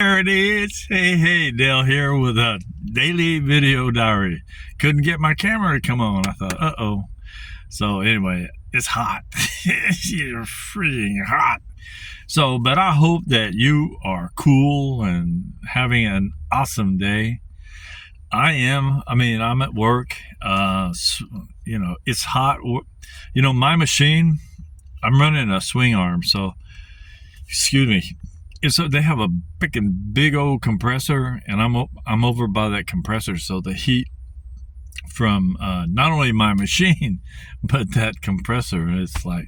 There it is. Hey, Dale here with a daily video diary. Couldn't get my camera to come on. I thought, uh-oh. So anyway, it's hot. It's freaking hot. So, but I hope that you are cool and having an awesome day. I'm at work. It's hot. My machine, I'm running a swing arm. So, excuse me. So they have a freaking big old compressor, and I'm over by that compressor, so the heat from not only my machine but that compressor, it's like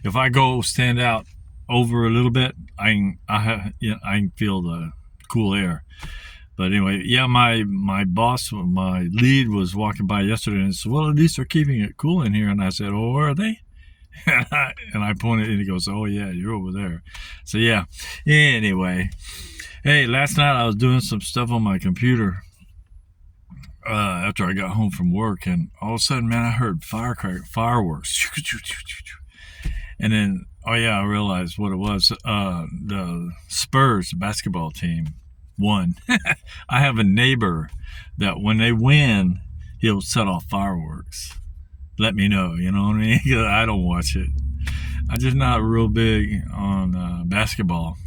if I go stand out over a little bit, I can feel the cool air. But anyway, yeah, my boss, my lead, was walking by yesterday and said, "Well, at least they're keeping it cool in here." And I said, "Oh, where are they?" And I pointed and he goes, "Oh yeah, you're over there." So yeah, anyway, hey, last night I was doing some stuff on my computer after I got home from work, and all of a sudden, man, I heard fireworks. And then, oh yeah, I realized what it was. The Spurs basketball team won. I have a neighbor that when they win, he'll set off fireworks. Let me know, you know what I mean? I don't watch it. I'm just not real big on basketball.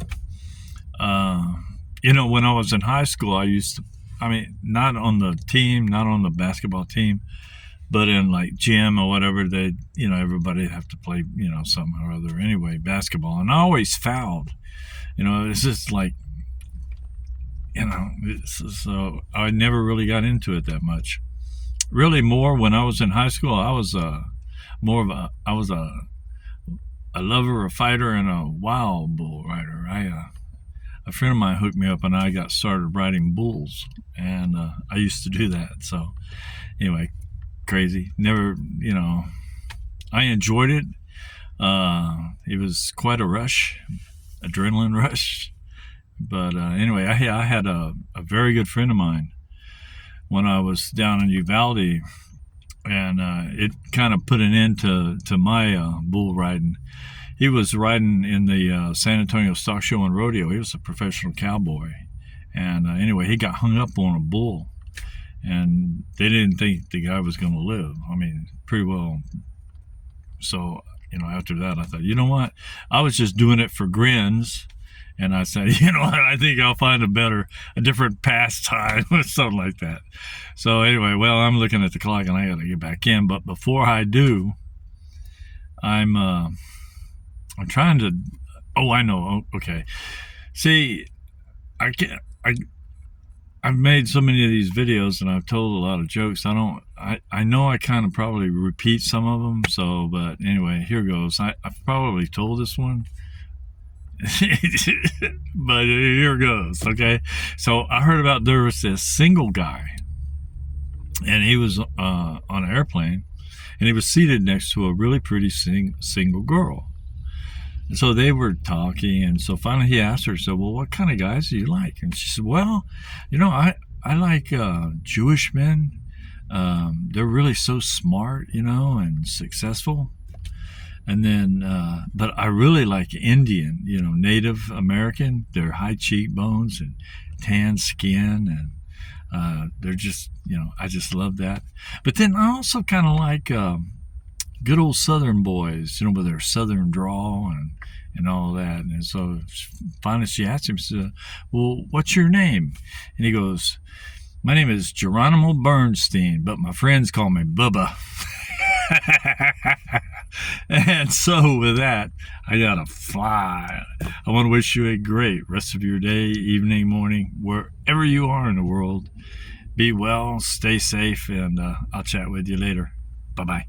When I was in high school, not on the team, not on the basketball team, but in like gym or whatever, everybody have to play, something or other. Anyway, basketball. And I always fouled. It's just like, so I never really got into it that much. Really, more when I was in high school, I was a lover, a fighter, and a wild bull rider. A friend of mine hooked me up, and I got started riding bulls, and I used to do that. So anyway, crazy. Never, I enjoyed it. It was quite a rush, adrenaline rush. But anyway, I had a very good friend of mine when I was down in Uvalde, and it kind of put an end to my bull riding. He was riding in the San Antonio Stock Show and Rodeo. He was a professional cowboy. And anyway, he got hung up on a bull, and they didn't think the guy was going to live. I mean, pretty well. So, after that, I thought, you know what? I was just doing it for grins. And I said, I think I'll find a different pastime or something like that. So anyway, well, I'm looking at the clock and I got to get back in. But before I do, I'm trying to. Oh, I know. Okay. See, I've made so many of these videos and I've told a lot of jokes. I know I kind of probably repeat some of them. So, but anyway, here goes. I've probably told this one. But here goes. Okay, so I heard about there was this single guy, and he was on an airplane, and he was seated next to a really pretty single girl. And so they were talking, and so finally he asked her, so, well, what kind of guys do you like? And she said, well, I like Jewish men. They're really so smart, and successful. And then, but I really like Indian, Native American. They're high cheekbones and tan skin, and they're just, I just love that. But then I also kind of like good old Southern boys, with their Southern drawl and all that. And so finally she asked him, she said, well, what's your name? And he goes, my name is Geronimo Bernstein, but my friends call me Bubba. And so with that, I gotta fly. I want to wish you a great rest of your day, evening, morning, wherever you are in the world. Be well, stay safe, and I'll chat with you later. Bye-bye.